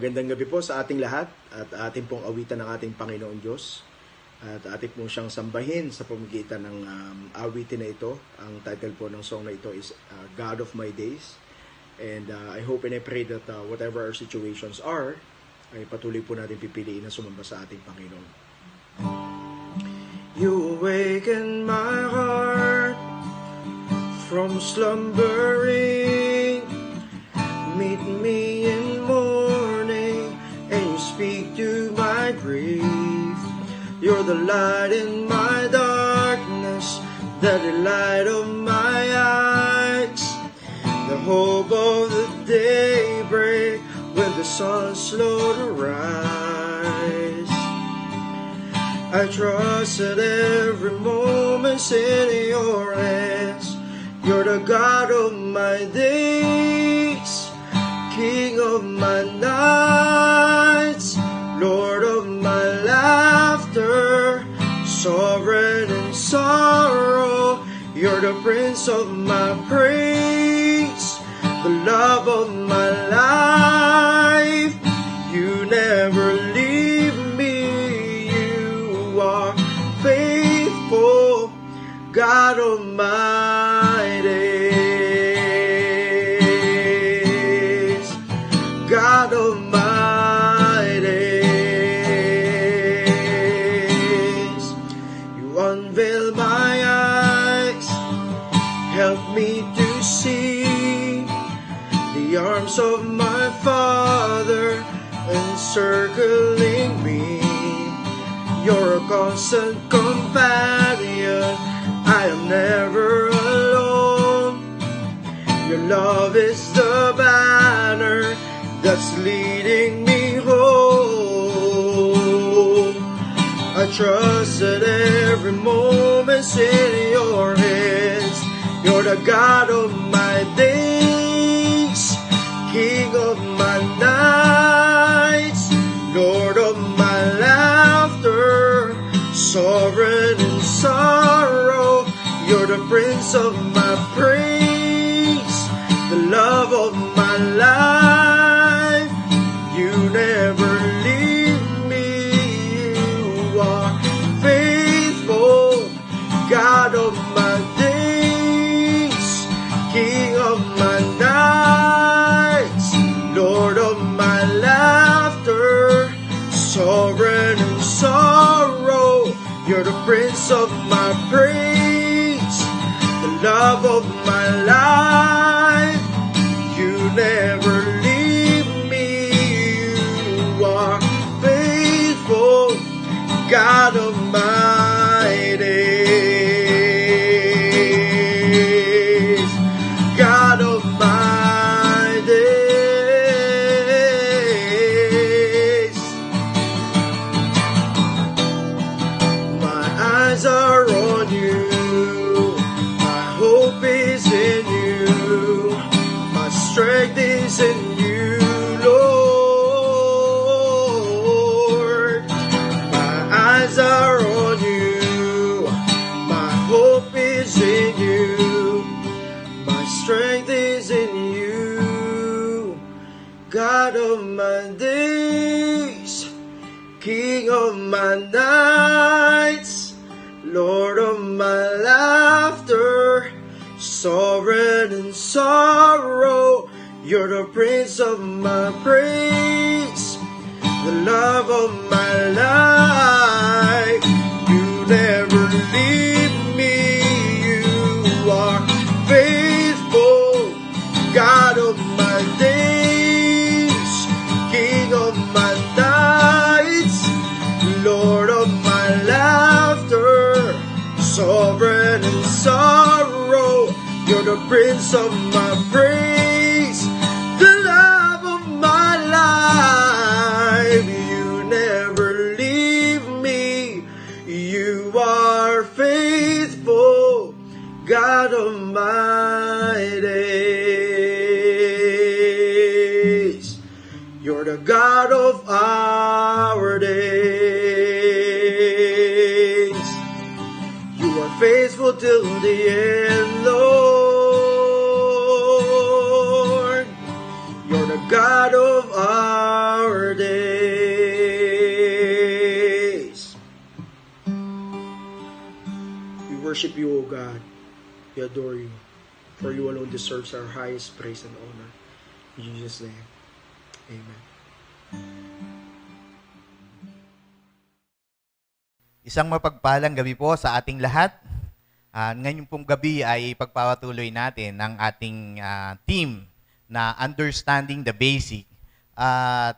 Magandang gabi po sa ating lahat at ating pong awitan ng ating Panginoon Diyos. At ating pong siyang sambahin sa pamamagitan ng awitin na ito. Ang title po ng song na ito is God of My Days. And I hope and I pray that whatever our situations are, ay patuloy po natin pipiliin na sumamba sa ating Panginoon. You awaken my heart from slumbering. Meet me in morning and you speak to my grief. You're the light in my darkness, the delight of my eyes, the hope of the daybreak when the sun's slow to rise. I trust that every moment's in your hands. You're the God of my days, King of my nights, Lord of my laughter, sovereign in sorrow. You're the Prince of my praise, the love of my life. You never leave me, you are faithful, God of my days, God of my days. You unveil my eyes, help me to see the arms of my Father encircling me. You're a constant companion, I am never alone. Your love is the banner that's leading me home. I trust that every moment's in your hands. You're the God of my days, King of my nights, Lord of my laughter, sovereign in sorrow. You're the Prince of my praise, the love of my life. You never leave me, you are faithful, God of my days, King of my nights, Lord of my laughter, sovereign in sorrow. You're the Prince of my praise, the love of my life. You never leave me, you are faithful, God of my days, God of my days. My eyes are on you, my hope is in you, my strength is in you, Lord. My eyes are on you, my hope is in you, my strength is in you, God of my days, King of my nights, Lord of my laughter, sovereign in sorrow. You're the Prince of my praise, the love of my life. You never leave me, you are faithful, God of my days, King of my nights, Lord of my laughter, sovereign in sorrow. You're the Prince of my praise, the love of my life. You never leave me, you are faithful, God of my days. You're the God of our days. You are faithful till the end, Lord. You're the God of our worship you, O God. We adore you. For you alone deserves our highest praise and honor. In Jesus' name, amen. Isang mapagpalang gabi po sa ating lahat. Ngayon pong gabi ay pagpapatuloy natin ang ating team na Understanding the Basic. At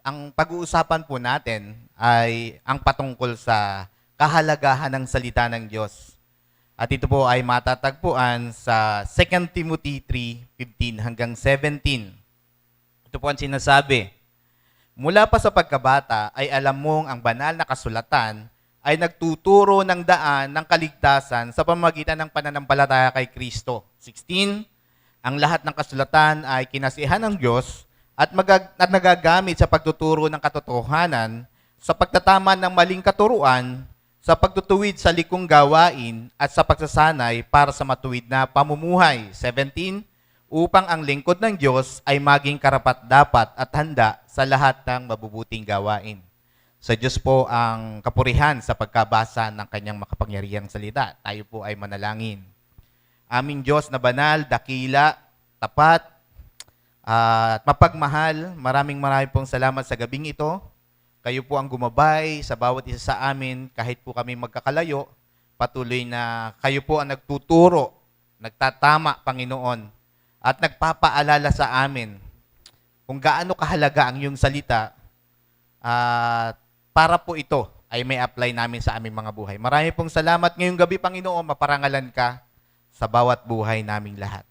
ang pag-uusapan po natin ay ang patungkol sa kahalagahan ng salita ng Diyos. At ito po ay matatagpuan sa 2 Timothy 3:15 hanggang 17. Ito po ang sinasabi, mula pa sa pagkabata ay alam mong ang banal na kasulatan ay nagtuturo ng daan ng kaligtasan sa pamamagitan ng pananampalataya kay Kristo. 16, ang lahat ng kasulatan ay kinasihan ng Diyos at nagagamit sa pagtuturo ng katotohanan, sa pagtatama ng maling katuruan, sa pagtutuwid sa likong gawain at sa pagsasanay para sa matuwid na pamumuhay. 17, upang ang lingkod ng Diyos ay maging karapat-dapat at handa sa lahat ng mabubuting gawain. Sa Diyos po ang kapurihan sa pagkabasa ng kanyang makapangyarihang salita. Tayo po ay manalangin. Aming Diyos na banal, dakila, tapat, at mapagmahal, maraming pong salamat sa gabing ito. Kayo po ang gumabay sa bawat isa sa amin kahit po kami magkakalayo. Patuloy na kayo po ang nagtuturo, nagtatama, Panginoon, at nagpapaalala sa amin kung gaano kahalaga ang iyong salita at para po ito ay may apply namin sa aming mga buhay. Marami pong salamat ngayong gabi, Panginoon. Maparangalan ka sa bawat buhay naming lahat.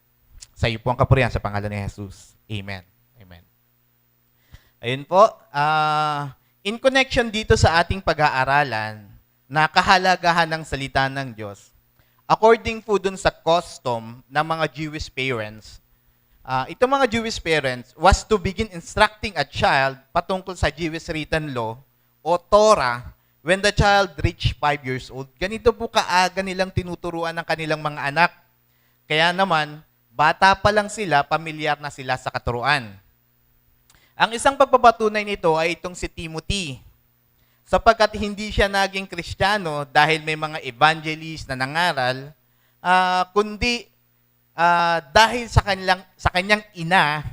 Sa iyo po ang kapurihan sa pangalan ni Jesus. Amen. Amen. Ayun po. In connection dito sa ating pag-aaralan na kahalagahan ng salita ng Diyos, according po dun sa custom ng mga Jewish parents, itong mga Jewish parents was to begin instructing a child patungkol sa Jewish written law o Torah when the child reached 5 years old. Ganito po kaaga nilang tinuturuan ng kanilang mga anak. Kaya naman, bata pa lang sila, pamilyar na sila sa katuruan. Ang isang pagpapatunay nito ay itong si Timothy. Sapagkat hindi siya naging Kristiyano dahil may mga evangelist na nangaral, kundi dahil sa kanyang ina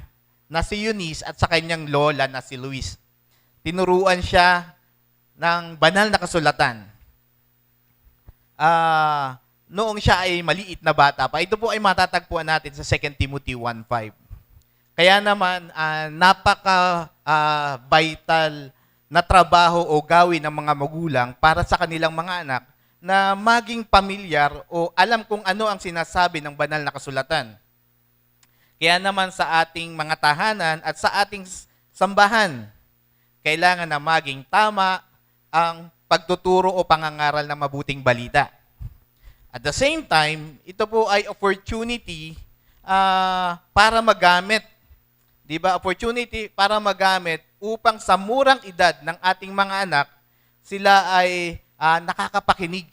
na si Eunice at sa kanyang lola na si Luis. Tinuruan siya ng banal na kasulatan. Noong siya ay maliit na bata pa, ito po ay matatagpuan natin sa 2 Timothy 1:5. Kaya naman, napaka-vital na trabaho o gawin ng mga magulang para sa kanilang mga anak na maging pamilyar o alam kung ano ang sinasabi ng banal na kasulatan. Kaya naman sa ating mga tahanan at sa ating sambahan, kailangan na maging tama ang pagtuturo o pangangaral ng mabuting balita. At the same time, ito po ay opportunity para magamit. Diba? Opportunity para magamit upang sa murang edad ng ating mga anak, sila ay nakakapakinig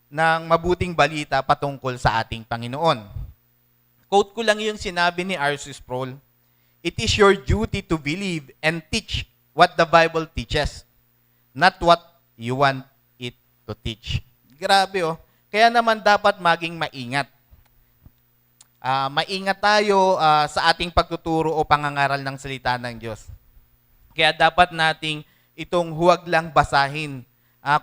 ng mabuting balita patungkol sa ating Panginoon. Quote ko lang yung sinabi ni R.C. Sproul, "It is your duty to believe and teach what the Bible teaches, not what you want it to teach." Grabe oh. Kaya naman dapat maging maingat. Maingat tayo sa ating pagtuturo o pangangaral ng salita ng Diyos. Kaya dapat nating itong huwag lang basahin,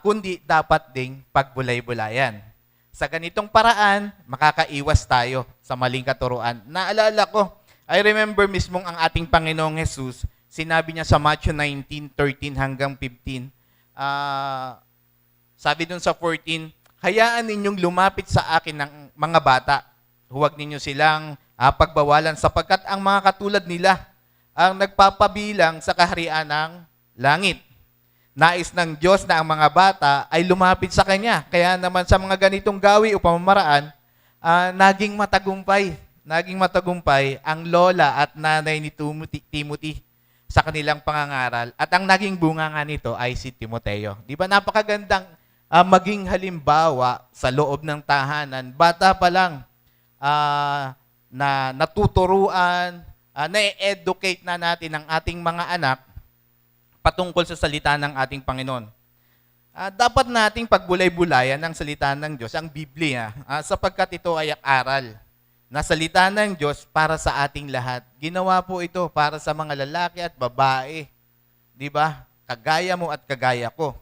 kundi dapat ding pagbulay-bulayan. Sa ganitong paraan, makakaiwas tayo sa maling katuruan. Naalala ko, I remember mismong ang ating Panginoong Jesus, sinabi niya sa Matthew 19:13 hanggang 15, sabi dun sa 14, "Hayaan ninyong lumapit sa akin ng mga bata. Huwag ninyo silang pagbawalan sapagkat ang mga katulad nila ang nagpapabilang sa kaharian ng langit. Nais ng Diyos na ang mga bata ay lumapit sa Kanya. Kaya naman sa mga ganitong gawi o pamamaraan, naging matagumpay ang lola at nanay ni Timothy sa kanilang pangangaral. At ang naging bunga nga nito ay si Timoteo." Di ba napakagandang maging halimbawa sa loob ng tahanan. Bata pa lang na natuturuan, na-educate na natin ang ating mga anak patungkol sa salita ng ating Panginoon. Dapat nating pagbulay-bulayan ng salita ng Diyos, ang Biblia, sapagkat ito ay aral na salita ng Diyos para sa ating lahat. Ginawa po ito para sa mga lalaki at babae. Di ba? Kagaya mo at kagaya ko.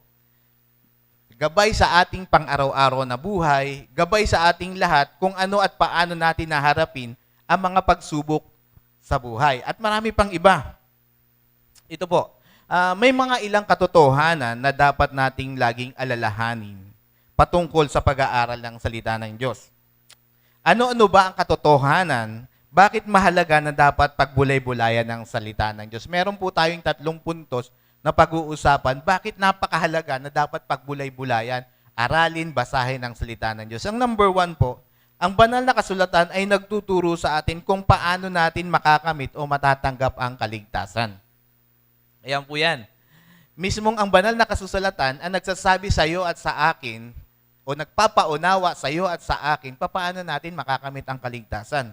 Gabay sa ating pang-araw-araw na buhay, gabay sa ating lahat kung ano at paano natin naharapin ang mga pagsubok sa buhay. At marami pang iba. Ito po, may mga ilang katotohanan na dapat nating laging alalahanin patungkol sa pag-aaral ng salita ng Diyos. Ano-ano ba ang katotohanan? Bakit mahalaga na dapat pagbulay-bulayan ng salita ng Diyos? Meron po tayong 3 puntos na pag-uusapan. Bakit napakahalaga na dapat pagbulay-bulayan, aralin, basahin ang salita ng Diyos? Ang number 1 po, ang banal na kasulatan ay nagtuturo sa atin kung paano natin makakamit o matatanggap ang kaligtasan. Ayan po yan. Mismong ang banal na kasulatan ang nagsasabi sa iyo at sa akin o nagpapaunawa sa iyo at sa akin paano natin makakamit ang kaligtasan.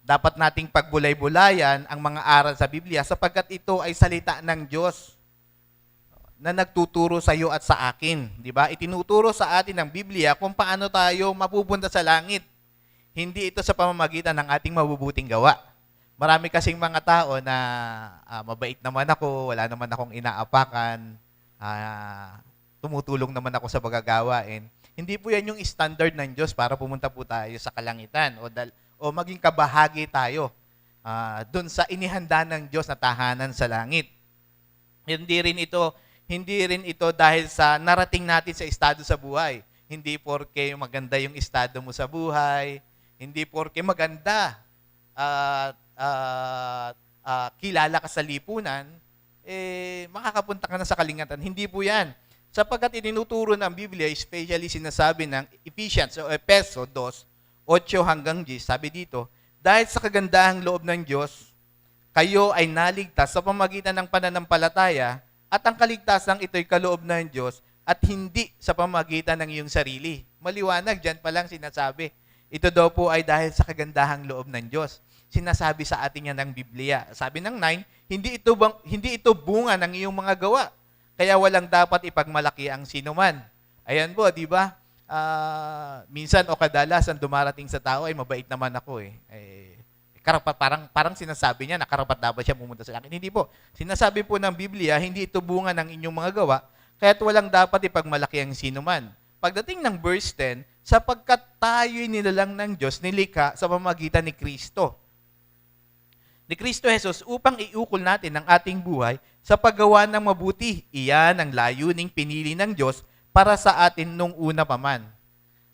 Dapat nating pagbulay-bulayan ang mga aral sa Biblia sapagkat ito ay salita ng Diyos na nagtuturo sa iyo at sa akin. Di ba? Itinuturo sa atin ng Biblia kung paano tayo mapupunta sa langit. Hindi ito sa pamamagitan ng ating mabubuting gawa. Marami kasing mga tao na mabait naman ako, wala naman akong inaapakan, tumutulong naman ako sa bagagawain. Hindi po yan yung standard ng Diyos para pumunta po tayo sa kalangitan o maging kabahagi tayo dun sa inihanda ng Diyos na tahanan sa langit. Hindi rin ito dahil sa narating natin sa estado sa buhay. Hindi porke maganda yung estado mo sa buhay, hindi porke maganda kilala ka sa lipunan, makakapunta ka na sa kalingatan. Hindi po yan. Sapagkat itinuturo ng Biblia, especially sinasabi ng Ephesians o Efeso 2:8-10, sabi dito, dahil sa kagandahang loob ng Diyos, kayo ay naligtas sa pamamagitan ng pananampalataya at ang kaligtasang ito'y kaloob ng Diyos at hindi sa pamamagitan ng iyong sarili. Maliwanag, dyan pa lang sinasabi. Ito daw po ay dahil sa kagandahang loob ng Diyos. Sinasabi sa atin yan ng Biblia. Sabi ng 9, hindi ito bunga ng iyong mga gawa. Kaya walang dapat ipagmalaki ang sinuman. Ayan po, di ba? Minsan o kadalasan dumarating sa tao ay mabait naman ako parang sinasabi niya na karapat dapat siya pumunta sa langit. Hindi po. Sinasabi po ng Biblia, hindi ito bunga ng inyong mga gawa, kaya't walang dapat ipagmalaki ang sinuman. Pagdating ng verse 10, sapagkat tayo'y nilalang ng Diyos, nilikha sa pamamagitan ni Kristo. Ni Kristo Jesus upang iukol natin ang ating buhay sa paggawa ng mabuti. Iyan ang layuning pinili ng Diyos para sa atin nung una pa man.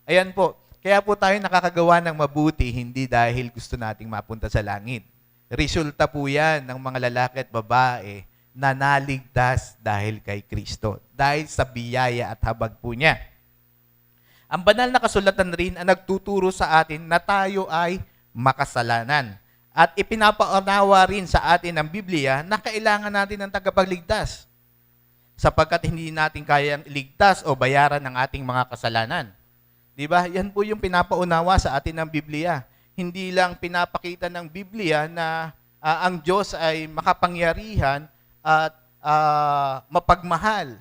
Ayan po. Kaya po tayo nakakagawa ng mabuti hindi dahil gusto nating mapunta sa langit. Resulta po yan ng mga lalaki at babae na naligtas dahil kay Kristo. Dahil sa biyaya at habag po niya. Ang banal na kasulatan rin ang nagtuturo sa atin na tayo ay makasalanan. At ipinapaunawa rin sa atin ng Biblia na kailangan natin ng tagapagligtas. Sapagkat hindi natin kayang iligtas o bayaran ng ating mga kasalanan. Diba? Yan po yung pinapaunawa sa atin ng Biblia. Hindi lang pinapakita ng Biblia na ang Diyos ay makapangyarihan at mapagmahal,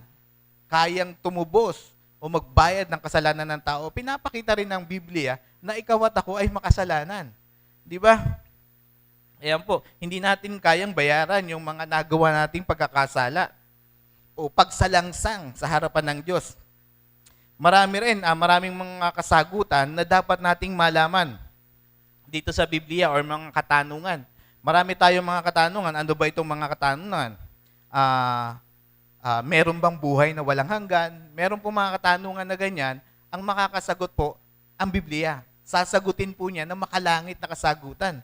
kayang tumubos o magbayad ng kasalanan ng tao. Pinapakita rin ng Biblia na ikaw at ako ay makasalanan. Di ba? Ayan po, hindi natin kayang bayaran yung mga nagawa nating pagkakasala o pagsalangsang sa harapan ng Diyos. Maraming mga kasagutan na dapat nating malaman dito sa Biblia or mga katanungan. Marami tayong mga katanungan. Ano ba itong mga katanungan? Meron bang buhay na walang hanggan? Meron po mga katanungan na ganyan. Ang makakasagot po, ang Biblia. Sasagutin po niya na makalangit na kasagutan.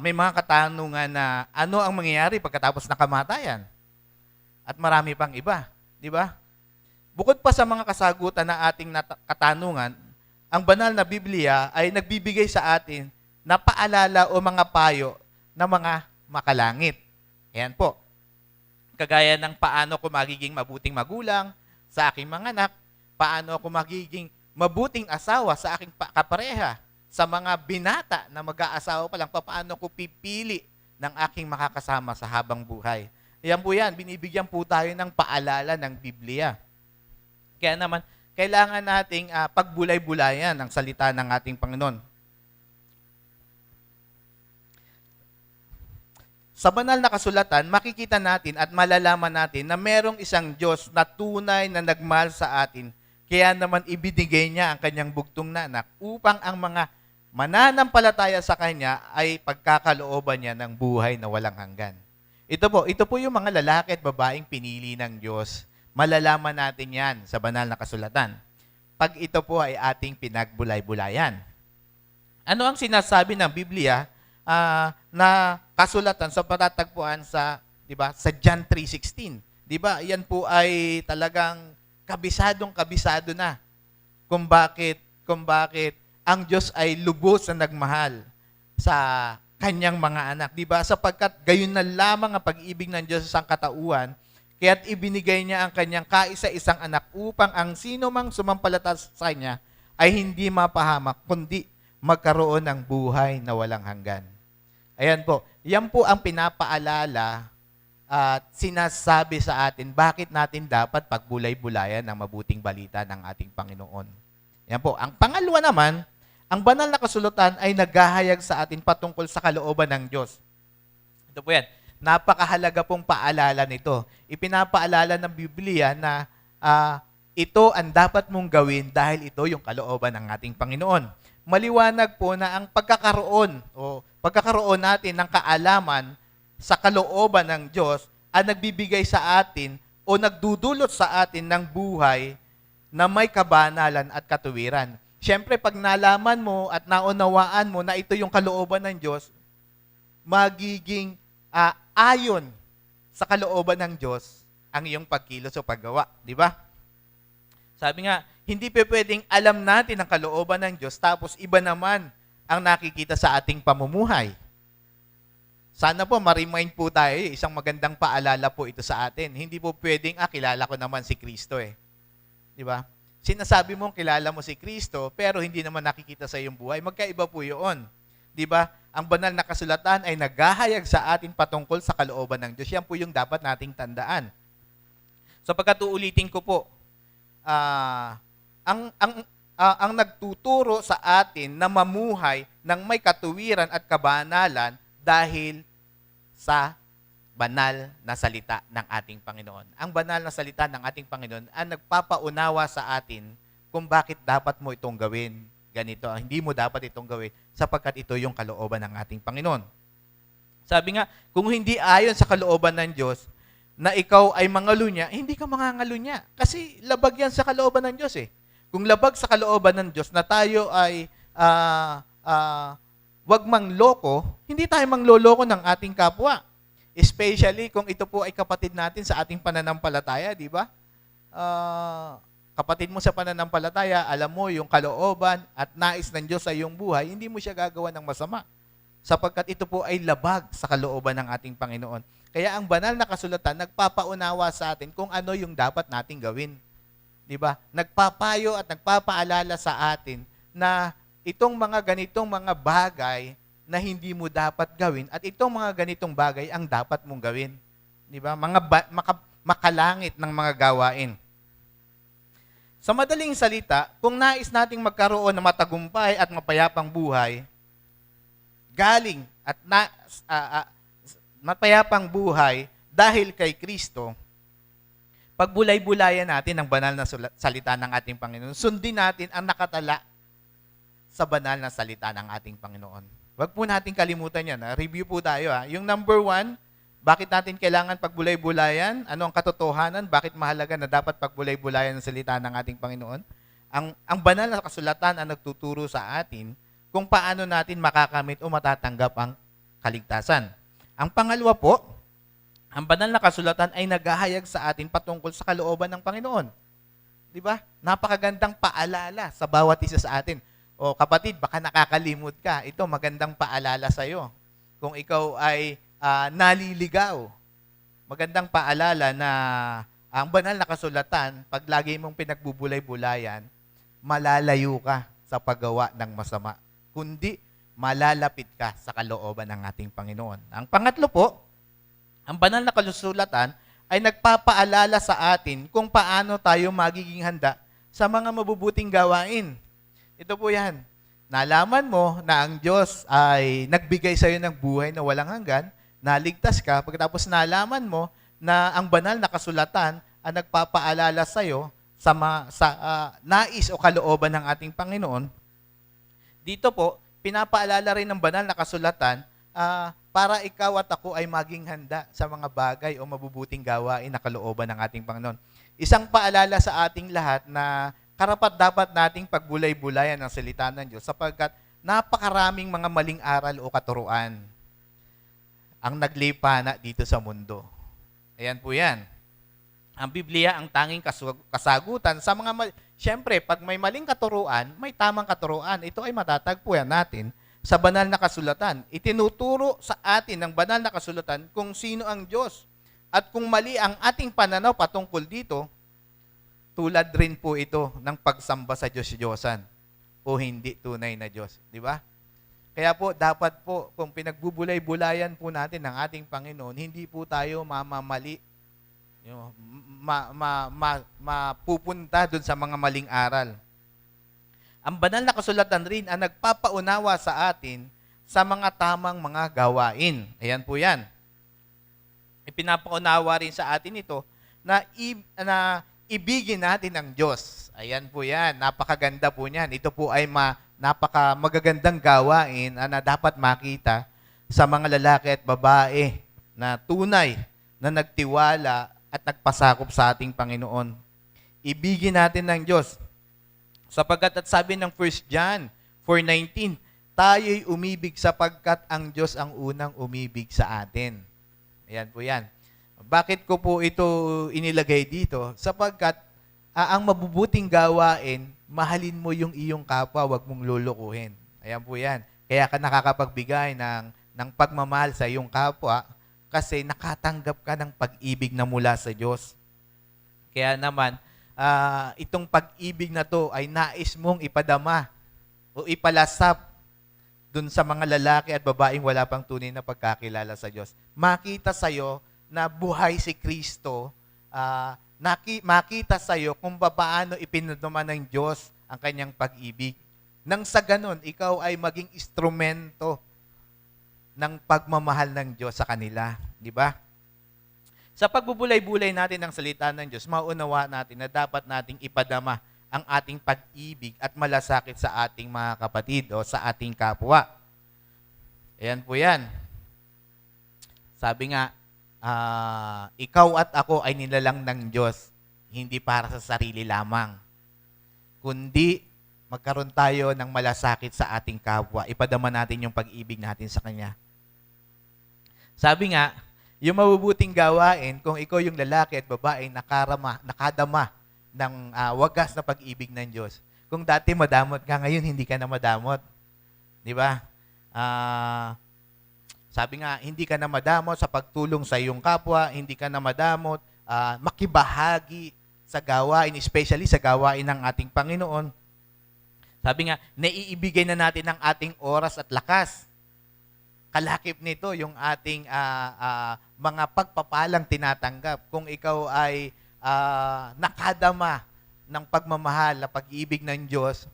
May mga katanungan na ano ang mangyayari pagkatapos ng kamatayan. At marami pang iba. Di ba? Bukod pa sa mga kasagutan na ating katanungan, ang banal na Biblia ay nagbibigay sa atin na paalala o mga payo na mga makalangit. Ayan po. Kagaya ng paano ko magiging mabuting magulang sa aking mga anak, paano ako magiging mabuting asawa sa aking kapareha, sa mga binata na mag-aasawa pa lang, paano ko pipili ng aking makakasama sa habang buhay. Ayan po yan, binibigyan po tayo ng paalala ng Biblia. Kaya naman, kailangan nating pagbulay-bulayan ang salita ng ating Panginoon. Sa banal na kasulatan, makikita natin at malalaman natin na merong isang Diyos na tunay na nagmahal sa atin. Kaya naman ibinigay niya ang kanyang bugtong na anak upang ang mga mananampalataya sa kanya ay pagkakalooban niya ng buhay na walang hanggan. Ito po yung mga lalaki at babaeng pinili ng Diyos. Malalaman natin yan sa banal na kasulatan. Pag ito po ay ating pinagbulay-bulayan. Ano ang sinasabi ng Biblia na kasulatan sa patatagpuan sa, 'di ba, sa John 3:16. 'Di ba? Yan po ay talagang kabisado na kung bakit ang Diyos ay lubos na nagmahal sa kanyang mga anak, 'di ba? Sapagkat gayon na lamang ang pag-ibig ng Diyos sa sangkatauhan, kaya't ibinigay niya ang kanyang kaisa-isang anak upang ang sino mang sumampalataya sa kanya ay hindi mapahamak kundi magkaroon ng buhay na walang hanggan. Ayan po. Yan po ang pinapaalala at sinasabi sa atin bakit natin dapat pagbulay-bulayan ng mabuting balita ng ating Panginoon. Yan po. Ang pangalawa naman, ang banal na kasulatan ay naghahayag sa atin patungkol sa kalooban ng Diyos. Ito po yan. Napakahalaga pong paalala nito. Ipinapaalala ng Biblia na ito ang dapat mong gawin dahil ito yung kalooban ng ating Panginoon. Maliwanag po na ang pagkakaroon natin ng kaalaman sa kalooban ng Diyos ang nagbibigay sa atin o nagdudulot sa atin ng buhay na may kabanalan at katuwiran. Siyempre, pag nalaman mo at naunawaan mo na ito yung kalooban ng Diyos, magiging ayon sa kalooban ng Diyos ang iyong pagkilos o paggawa. Di ba? Sabi nga, hindi pwedeng alam natin ang kalooban ng Diyos tapos iba naman ang nakikita sa ating pamumuhay. Sana po ma-remind po tayo, isang magandang paalala po ito sa atin. Hindi po pwedeng, kilala ko naman si Kristo eh. Di ba? Sinasabi mong kilala mo si Kristo pero hindi naman nakikita sa iyong buhay. Magkaiba po yun. Di ba? Ang banal na kasulatan ay naghahayag sa atin patungkol sa kalooban ng Diyos. Yan po yung dapat nating tandaan. Sapagkat uulitin ko po, ang nagtuturo sa atin na mamuhay ng may katuwiran at kabanalan dahil sa banal na salita ng ating Panginoon. Ang banal na salita ng ating Panginoon ang nagpapaunawa sa atin kung bakit dapat mo itong gawin ganito. Hindi mo dapat itong gawin sapagkat ito yung kalooban ng ating Panginoon. Sabi nga, kung hindi ayon sa kalooban ng Diyos, na ikaw ay mangalunya, hindi ka mangangalunya. Kasi labag yan sa kalooban ng Diyos eh. Kung labag sa kalooban ng Diyos na tayo ay wag mangloko, hindi tayo mangloloko ng ating kapwa. Especially kung ito po ay kapatid natin sa ating pananampalataya, di ba? Kapatid mo sa pananampalataya, alam mo yung kalooban at nais ng Diyos sa iyong buhay, hindi mo siya gagawa ng masama. Sapagkat ito po ay labag sa kalooban ng ating Panginoon. Kaya ang banal na kasulatan nagpapaunawa sa atin kung ano yung dapat nating gawin. 'Di ba? Nagpapayo at nagpapaalala sa atin na itong mga ganitong mga bagay na hindi mo dapat gawin at itong mga ganitong bagay ang dapat mong gawin. 'Di ba? Makalangit ng mga gawain. Sa madaling salita, kung nais nating magkaroon ng matagumpay at mapayapang buhay, galing at mapayapang buhay dahil kay Kristo, pagbulay-bulayan natin ang banal na salita ng ating Panginoon. Sundin natin ang nakatala sa banal na salita ng ating Panginoon. Huwag po natin kalimutan yan. Review po tayo. Yung number 1, bakit natin kailangan pagbulay-bulayan? Ano ang katotohanan? Bakit mahalaga na dapat pagbulay-bulayan ang salita ng ating Panginoon? Ang banal na kasulatan ang nagtuturo sa atin kung paano natin makakamit o matatanggap ang kaligtasan. Ang pangalawa po, ang banal na kasulatan ay naghahayag sa atin patungkol sa kalooban ng Panginoon. Di ba? Napakagandang paalala sa bawat isa sa atin. O kapatid, baka nakakalimot ka. Ito, magandang paalala sa iyo. Kung ikaw ay naliligaw, magandang paalala na ang banal na kasulatan, pag lagi mong pinagbubulay-bulayan, malalayo ka sa paggawa ng masama. Kundi malalapit ka sa kalooban ng ating Panginoon. Ang pangatlo po, ang banal na kasulatan ay nagpapaalala sa atin kung paano tayo magiging handa sa mga mabubuting gawain. Ito po yan. Nalaman mo na ang Diyos ay nagbigay sa iyo ng buhay na walang hanggan, naligtas ka, pagkatapos nalaman mo na ang banal na kasulatan ang nagpapaalala sa iyo sa nais o kalooban ng ating Panginoon. Dito po, pinapaalala rin ng banal na kasulatan para ikaw at ako ay maging handa sa mga bagay o mabubuting gawain na kalooban ng ating Panginoon. Isang paalala sa ating lahat na karapat-dapat nating pagbulay-bulayan ang salita ng Diyos sapagkat napakaraming mga maling aral o katuruan ang naglipana dito sa mundo. Ayan po yan. Ang Biblia ang tanging kasagutan sa mga Siyempre, pag may maling katuruan, may tamang katuruan. Ito ay matatagpuan natin sa banal na kasulatan. Itinuturo sa atin ng banal na kasulatan kung sino ang Diyos. At kung mali ang ating pananaw patungkol dito, tulad rin po ito ng pagsamba sa Diyos-Diyosan o hindi tunay na Diyos. Di ba? Kaya po, dapat po, kung pinagbubulay-bulayan po natin ng ating Panginoon, hindi po tayo mamamali, mapupunta dun sa mga maling aral. Ang banal na kasulatan rin ang nagpapaunawa sa atin sa mga tamang mga gawain. Ayan po yan. Ipinapaunawa rin sa atin ito na ibigin natin ang Diyos. Ayan po yan. Napakaganda po niyan. Ito po ay napakamagagandang gawain na dapat makita sa mga lalaki at babae na tunay na nagtiwala at nagpasakop sa ating Panginoon. Ibigin natin ng Diyos. Sapagkat at sabi ng 1 John 4:19, tayo'y umibig sapagkat ang Diyos ang unang umibig sa atin. Ayan po yan. Bakit ko po ito inilagay dito? Sapagkat ang mabubuting gawain, mahalin mo yung iyong kapwa, wag mong lulukuhin. Ayan po yan. Kaya ka nakakapagbigay ng pagmamahal sa iyong kapwa kasi nakatanggap ka ng pag-ibig na mula sa Diyos. Kaya naman, itong pag-ibig na to ay nais mong ipadama o ipalasap dun sa mga lalaki at babaeng wala pang tunay na pagkakilala sa Diyos. Makita sa'yo na buhay si Kristo, makita sa'yo kung paano ipinadama ng Diyos ang kanyang pag-ibig. Nang sa ganun, ikaw ay maging instrumento ng pagmamahal ng Diyos sa kanila. Di ba? Sa pagbubulay-bulay natin ng salita ng Diyos, maunawa natin na dapat nating ipadama ang ating pag-ibig at malasakit sa ating mga kapatid o sa ating kapwa. Ayan po yan. Sabi nga, ikaw at ako ay nilalang ng Diyos, hindi para sa sarili lamang, kundi magkaroon tayo ng malasakit sa ating kapwa. Ipadama natin yung pag-ibig natin sa Kanya. Sabi nga, yung mabubuting gawain, kung ikaw yung lalaki at babae nakadama ng wagas na pag-ibig ng Diyos. Kung dati madamot ka, ngayon hindi ka na madamot. Di ba? Sabi nga, hindi ka na madamot sa pagtulong sa iyong kapwa, hindi ka na madamot, makibahagi sa gawain, especially sa gawain ng ating Panginoon. Sabi nga, naiibigay na natin ang ating oras at lakas. Kalakip nito yung ating mga pagpapalang tinatanggap. Kung ikaw ay nakadama ng pagmamahal na pag-ibig ng Diyos,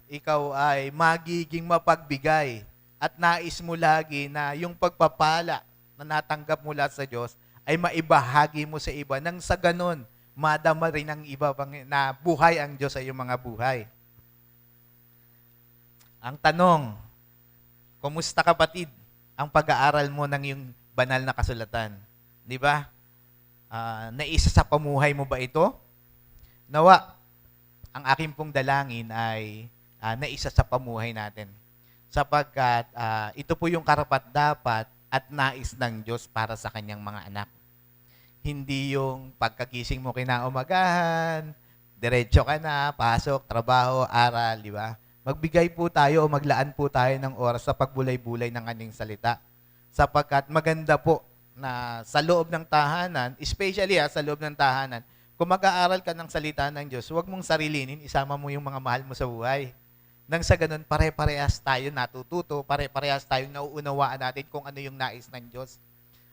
ikaw ay magiging mapagbigay at nais mo lagi na yung pagpapala na natanggap mula sa Diyos ay maibahagi mo sa iba. Nang sa ganun, madama rin ang iba na buhay ang Diyos sa iyong mga buhay. Ang tanong, kumusta kapatid ang pag-aaral mo ng iyong banal na kasulatan? Di ba? Naisa sa pamuhay mo ba ito? Nawa, ang aking pong dalangin ay naisa sa pamuhay natin. Sapagkat ito po yung karapat-dapat at nais ng Diyos para sa kanyang mga anak. Hindi yung pagkagising mo kinaumagahan, diretso ka na, pasok, trabaho, aral, di ba? Magbigay po tayo o maglaan po tayo ng oras sa pagbulay-bulay ng kanyang salita. Sapagkat maganda po na sa loob ng tahanan, especially sa loob ng tahanan, kung mag-aaral ka ng salita ng Diyos, huwag mong sarilinin, isama mo yung mga mahal mo sa buhay. Nang sa ganun, pare-parehas tayo natututo, pare-parehas tayong nauunawaan natin kung ano yung nais ng Diyos.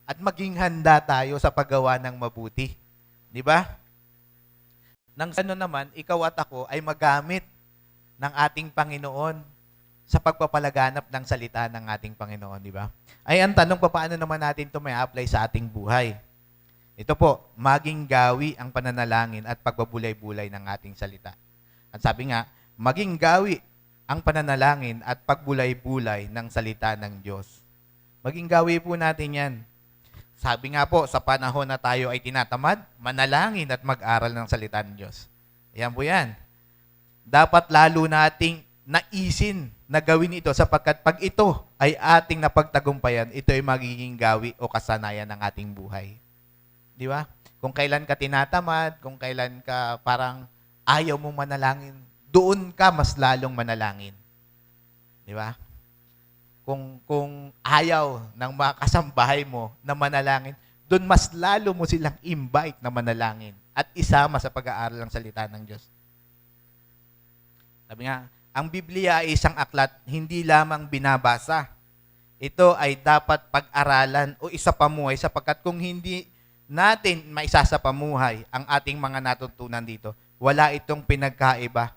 at maging handa tayo sa paggawa ng mabuti. Di ba? Nang ano naman, ikaw at ako ay magamit ng ating Panginoon sa pagpapalaganap ng salita ng ating Panginoon, di ba? Ay ang tanong, paano naman natin ito may apply sa ating buhay? Ito po, maging gawi ang pananalangin at pagbabulay-bulay ng ating salita. At sabi nga, maging gawi ang pananalangin at pagbulay-bulay ng salita ng Diyos. Maging gawi po natin yan. Sabi nga po, sa panahon na tayo ay tinatamad, manalangin at mag-aral ng salita ng Diyos. Ayan po yan. Dapat lalo nating naisin na gawin ito sapagkat pag ito ay ating napagtagumpayan, ito ay magiging gawi o kasanayan ng ating buhay. Di ba? Kung kailan ka tinatamad, kung kailan ka parang ayaw mong manalangin, doon ka mas lalong manalangin. Di ba? Kung ayaw ng mga kasambahay mo na manalangin, doon mas lalo mo silang invite na manalangin at isama sa pag-aaral ng salita ng Diyos. Sabi nga, ang Biblia ay isang aklat, hindi lamang binabasa. Ito ay dapat pag-aralan o isapamuhay sapagkat kung hindi natin maisasapamuhay ang ating mga natutunan dito, wala itong pinagkaiba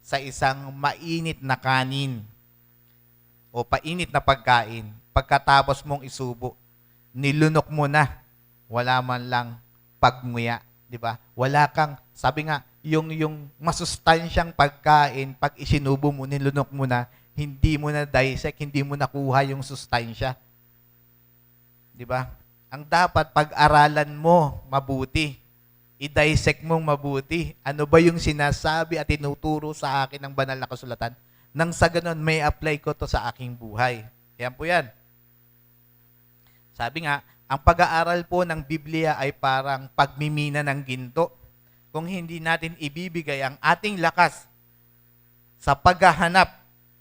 sa isang mainit na kanin o painit na pagkain. Pagkatapos mong isubo, nilunok mo na, wala man lang pagmuya, di ba? Wala kang, sabi nga, yung masustansyang pagkain, pag isinubo mo, nilunok mo na, hindi mo na dissect, hindi mo nakuha yung sustansya. Di ba? Ang dapat pag-aralan mo mabuti, i-dissect mong mabuti. Ano ba yung sinasabi at tinuturo sa akin ng banal na kasulatan? Nang sa ganun, may apply ko to sa aking buhay. Yan po yan. Sabi nga, ang pag-aaral po ng Biblia ay parang pagmimina ng ginto. Kung hindi natin ibibigay ang ating lakas sa paghahanap,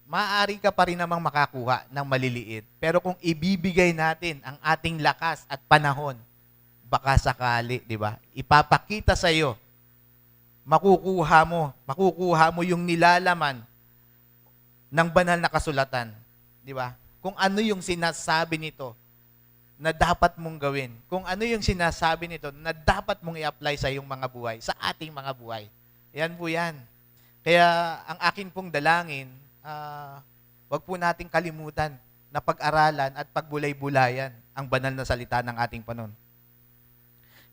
maaari ka pa rin namang makakuha ng maliliit. Pero kung ibibigay natin ang ating lakas at panahon, baka sakali, di ba? Ipapakita sa iyo, makukuha mo yung nilalaman ng banal na kasulatan, di ba? Kung ano yung sinasabi nito na dapat mong gawin. Kung ano yung sinasabi nito na dapat mong i-apply sa iyong mga buhay, sa ating mga buhay. Yan po yan. Kaya ang akin pong dalangin, wag po nating kalimutan na pag-aralan at pagbulay-bulayan ang banal na salita ng ating Panginoon.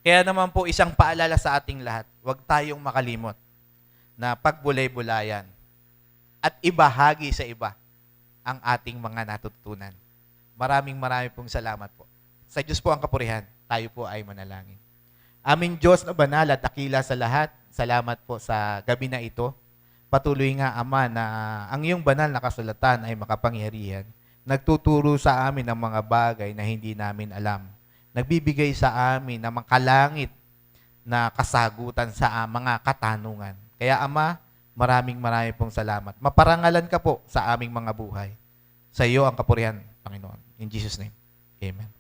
Kaya naman po isang paalala sa ating lahat, wag tayong makalimot na pagbulay-bulayan at ibahagi sa iba ang ating mga natutunan. Maraming pong salamat po. Sa Diyos po ang kapurihan, tayo po ay manalangin. Aming Diyos na banal at dakila sa lahat, salamat po sa gabi na ito. Patuloy nga, Ama, na ang iyong banal na kasulatan ay makapangyarihan. Nagtuturo sa amin ng mga bagay na hindi namin alam. Nagbibigay sa amin ng makalangit na kasagutan sa mga katanungan. Kaya, Ama, maraming pong salamat. Maparangalan ka po sa aming mga buhay. Sa iyo ang kapurihan, Panginoon. In Jesus' name, Amen.